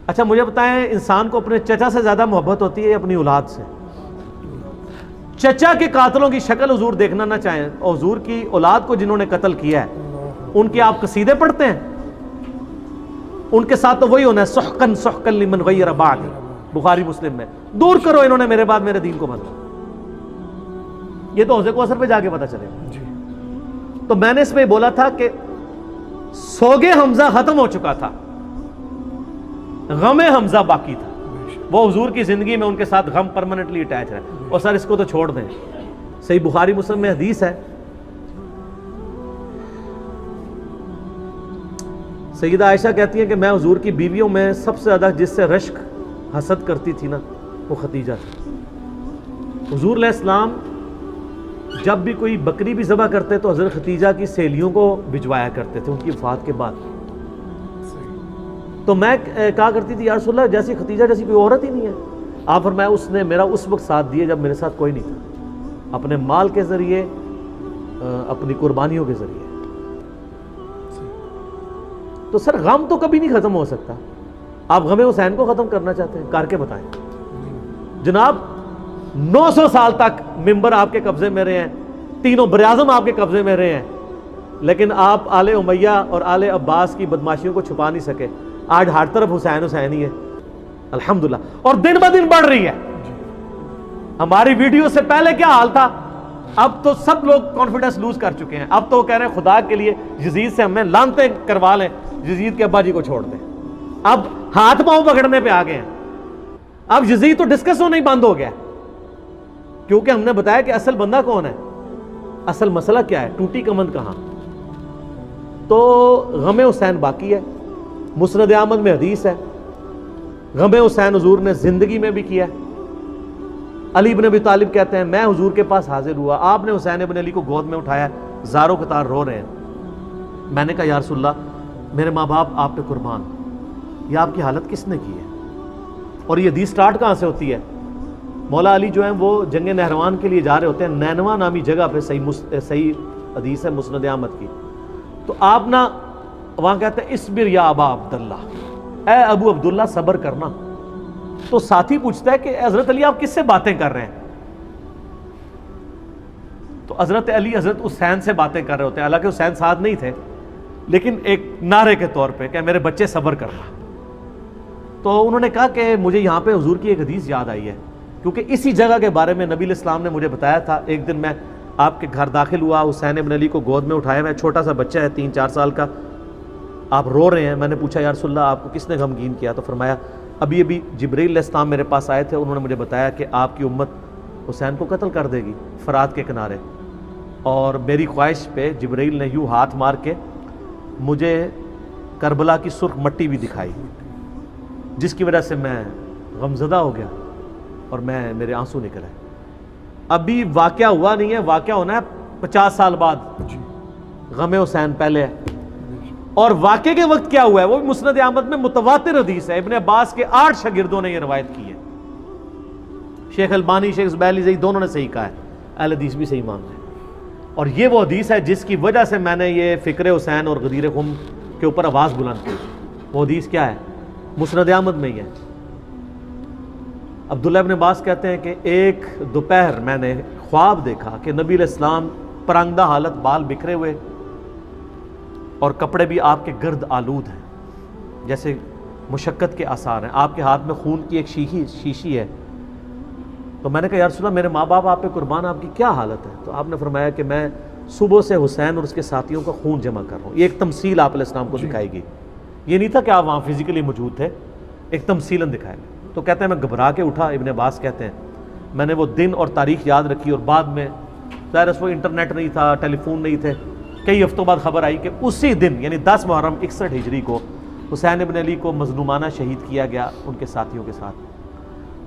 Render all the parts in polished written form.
اچھا مجھے بتائیں انسان کو اپنے چچا سے زیادہ محبت ہوتی ہے یا اپنی اولاد سے؟ چچا کے قاتلوں کی شکل حضور دیکھنا نہ چاہیں اور حضور کی اولاد کو جنہوں نے قتل کیا ہے ان کے آپ قصیدے پڑھتے ہیں؟ ان کے ساتھ تو وہی ہونا ہے سحقن سحقن لمن غیر بعد، بخاری مسلم میں، دور کرو انہوں نے میرے بعد میرے دین کو بدلا۔ یہ تو حوض کوثر پہ جا کے پتہ چلے گا۔ تو میں نے اس میں بولا تھا کہ سوگ حمزہ ختم ہو چکا تھا، غم حمزہ باقی تھا، وہ حضور کی زندگی میں ان کے ساتھ غم پرماننٹلی اٹیچ ہے۔ اور سر اس کو تو چھوڑ دیں، صحیح بخاری مسلم میں حدیث ہے، سیدہ عائشہ کہتی ہیں کہ میں حضور کی بیویوں میں سب سے زیادہ جس سے رشک حسد کرتی تھی نا وہ خدیجہ تھی۔ حضور علیہ السلام جب بھی کوئی بکری بھی ذبح کرتے تو حضرت خدیجہ کی سہیلیوں کو بھجوایا کرتے تھے ان کی وفات کے بعد۔ تو میں کہا کرتی تھی یا رسول اللہ جیسی خدیجہ جیسی کوئی عورت ہی نہیں ہے۔ آپ فرمایا اس نے میرا اس وقت ساتھ دیا جب میرے ساتھ کوئی نہیں تھا، اپنے مال کے ذریعے، اپنی قربانیوں کے ذریعے۔ تو سر غم تو کبھی نہیں ختم ہو سکتا۔ آپ غم حسین کو ختم کرنا چاہتے ہیں، کر کے بتائیں۔ جناب 900 سال تک ممبر آپ کے قبضے میں رہے ہیں، تینوں براعظم آپ کے قبضے میں رہے ہیں، لیکن آپ آل امیہ اور آل عباس کی بدماشیوں کو چھپا نہیں سکے۔ آج ہر طرف حسین حسین ہی ہے الحمدللہ، اور دن بہ دن بڑھ رہی ہے۔ ہماری ویڈیو سے پہلے کیا حال تھا، اب تو سب لوگ کانفیڈنس لوز کر چکے ہیں۔ اب تو وہ کہہ رہے ہیں خدا کے لیے یزید سے ہمیں لعنتیں کروا لیں، یزید کے ابا جی کو چھوڑ دیں۔ اب ہاتھ پاؤں پکڑنے پہ آ گئے ہیں۔ اب یزید تو ڈسکس ہونا ہی بند ہو گیا، کیونکہ ہم نے بتایا کہ اصل بندہ کون ہے، اصل مسئلہ کیا ہے، ٹوٹی کمند کہاں۔ تو غم حسین باقی ہے، مسند احمد میں حدیث ہے، غم حسین حضور نے زندگی میں بھی کیا ہے۔ علی بن ابی طالب کہتے ہیں میں حضور کے پاس حاضر ہوا، آپ نے حسین ابن علی کو گود میں اٹھایا، زاروں قطار رو رہے ہیں۔ میں نے کہا یا رسول اللہ میرے ماں باپ آپ پہ قربان، یہ آپ کی حالت کس نے کی ہے؟ اور یہ حدیث سٹارٹ کہاں سے ہوتی ہے؟ مولا علی جو ہیں وہ جنگ نہروان کے لیے جا رہے ہوتے ہیں، نینوا نامی جگہ پہ، صحیح حدیث ہے مسند احمد کی۔ تو آپ نا وہاں کہتے ہیں اسبر یا ابا عبداللہ، اے ابو عبداللہ صبر کرنا۔ تو ساتھی پوچھتا ہے کہ حضرت علی آپ کس سے باتیں کر رہے ہیں؟ تو حضرت علی حضرت حسین سے باتیں کر رہے ہوتے ہیں، حالانکہ حسین ساتھ نہیں تھے، لیکن ایک نعرے کے طور پہ کہ میرے بچے صبر کرنا۔ تو انہوں نے کہا کہ مجھے یہاں پہ حضور کی ایک حدیث یاد آئی ہے، کیونکہ اسی جگہ کے بارے میں نبی علیہ السلام نے مجھے بتایا تھا۔ ایک دن میں آپ کے گھر داخل ہوا، حسین ابن علی کو گود میں اٹھایا ہوا، چھوٹا سا بچہ ہے 3-4 سال کا، آپ رو رہے ہیں۔ میں نے پوچھا یا رسول اللہ آپ کو کس نے غمگین کیا؟ تو فرمایا ابھی جبرائیل علیہ السلام میرے پاس آئے تھے، انہوں نے مجھے بتایا کہ آپ کی امت حسین کو قتل کر دے گی فرات کے کنارے، اور میری خواہش پہ جبرائیل نے یوں ہاتھ مار کے مجھے کربلا کی سرخ مٹی بھی دکھائی، جس کی وجہ سے میں غمزدہ ہو گیا اور میرے آنسو نکل آئے۔ ابھی واقعہ ہوا نہیں ہے، واقعہ ہونا ہے 50 سال بعد، غم حسین پہلے ہے۔ اور واقعے کے وقت کیا ہوا ہے وہ بھی مسند احمد میں متواتر حدیث ہے، ابن عباس کے 8 شاگردوں نے یہ روایت کی ہے، شیخ البانی، شیخ زبیلی دونوں نے صحیح کہا ہے، اہل حدیث بھی صحیح مانتے ہیں۔ اور یہ وہ حدیث ہے جس کی وجہ سے میں نے یہ فکر حسین اور غدیر خم کے اوپر آواز بلند کی۔ وہ حدیث کیا ہے؟ مسند احمد میں ہی ہے۔ عبداللہ ابن عباس کہتے ہیں کہ ایک دوپہر میں نے خواب دیکھا کہ نبی علیہ السلام پرانگدہ حالت، بال بکھرے ہوئے اور کپڑے بھی آپ کے گرد آلود ہیں، جیسے مشقت کے آثار ہیں، آپ کے ہاتھ میں خون کی ایک شیشی ہے۔ تو میں نے کہا یا رسول اللہ میرے ماں باپ آپ پہ قربان، آپ کی کیا حالت ہے؟ تو آپ نے فرمایا کہ میں صبح سے حسین اور اس کے ساتھیوں کا خون جمع کر رہا ہوں۔ یہ ایک تمثیل آپ علیہ السلام کو دکھائی گئی، یہ نہیں تھا کہ آپ وہاں فزیکلی موجود تھے، ایک تمثیلاً دکھایا گیا۔ تو کہتے ہیں میں گھبرا کے اٹھا، ابن عباس کہتے ہیں میں نے وہ دن اور تاریخ یاد رکھی، اور بعد میں ظاہر اس وقت انٹرنیٹ نہیں تھا، ٹیلی فون نہیں تھے، کئی ہفتوں بعد خبر آئی کہ اسی دن یعنی 10 محرم 61 ہجری کو حسین ابن علی کو مظلومانہ شہید کیا گیا ان کے ساتھیوں کے ساتھ۔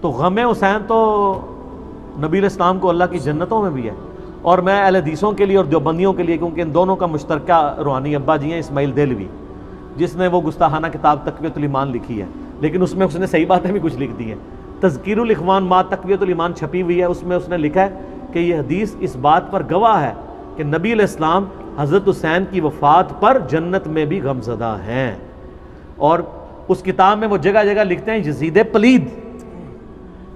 تو غم حسین تو نبی علیہ السلام کو اللہ کی جنتوں میں بھی ہے، اور میں اہل حدیثوں کے لیے اور دیوبندیوں کے لیے، کیونکہ ان دونوں کا مشترکہ روحانی ابا جی ہیں اسماعیل دہلوی، جس نے وہ گستاخانہ کتاب تقویۃ الایمان لکھی ہے، لیکن اس میں اس نے صحیح باتیں بھی کچھ لکھ دی ہیں۔ تذکیر الاخوان ما تقویۃ الایمان چھپی ہوئی ہے، اس میں اس نے لکھا ہے کہ یہ حدیث اس بات پر گواہ ہے کہ نبی علیہ السلام حضرت حسین کی وفات پر جنت میں بھی غمزدہ ہیں، اور اس کتاب میں وہ جگہ جگہ لکھتے ہیں یزید پلید.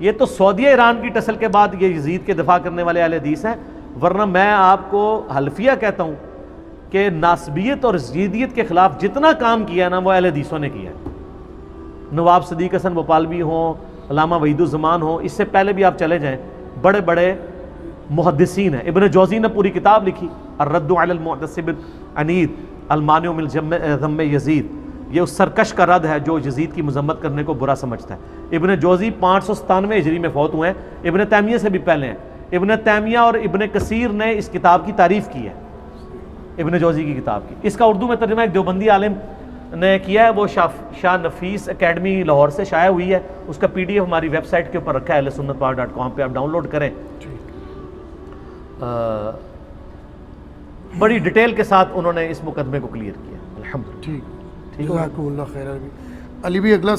یہ تو سعودیہ ایران کی ٹسل کے بعد یہ یزید کے دفاع کرنے والے اہل حدیث ہیں، ورنہ میں آپ کو حلفیہ کہتا ہوں کہ ناسبیت اور یزیدیت کے خلاف جتنا کام کیا نا وہ اہل حدیثوں نے کیا ہے. نواب صدیق حسن بھوپالوی ہوں، علامہ وحید الزمان ہوں، اس سے پہلے بھی آپ چلے جائیں، بڑے بڑے محدثین ہیں. ابن جوزی نے پوری کتاب لکھی الرد علی المعتصم العنید المانع من ذم یزید. یہ اس سرکش کا رد ہے جو یزید کی مذمت کرنے کو برا سمجھتا ہے. ابن جوزی 597 ہجری میں فوت ہوئے ہیں، ابن تیمیہ سے بھی پہلے ہیں. ابن تیمیہ اور ابن کثیر نے اس کتاب کی تعریف کی ہے، ابن جوزی کی کتاب کی. اس کا اردو میں ترجمہ ایک دیوبندی عالم نے کیا ہے، وہ شاہ نفیس اکیڈمی لاہور سے شائع ہوئی ہے. اس کا پی ڈی ایف ہماری ویب سائٹ کے اوپر رکھا ہے ahlsunnatpar.com پہ، آپ ڈاؤن لوڈ کریں. بڑی ڈیٹیل کے ساتھ انہوں نے اس مقدمے کو کلیئر کیا. الحمدللہ. ٹھیک، جزاکم اللہ خیر. علی بھی اگلا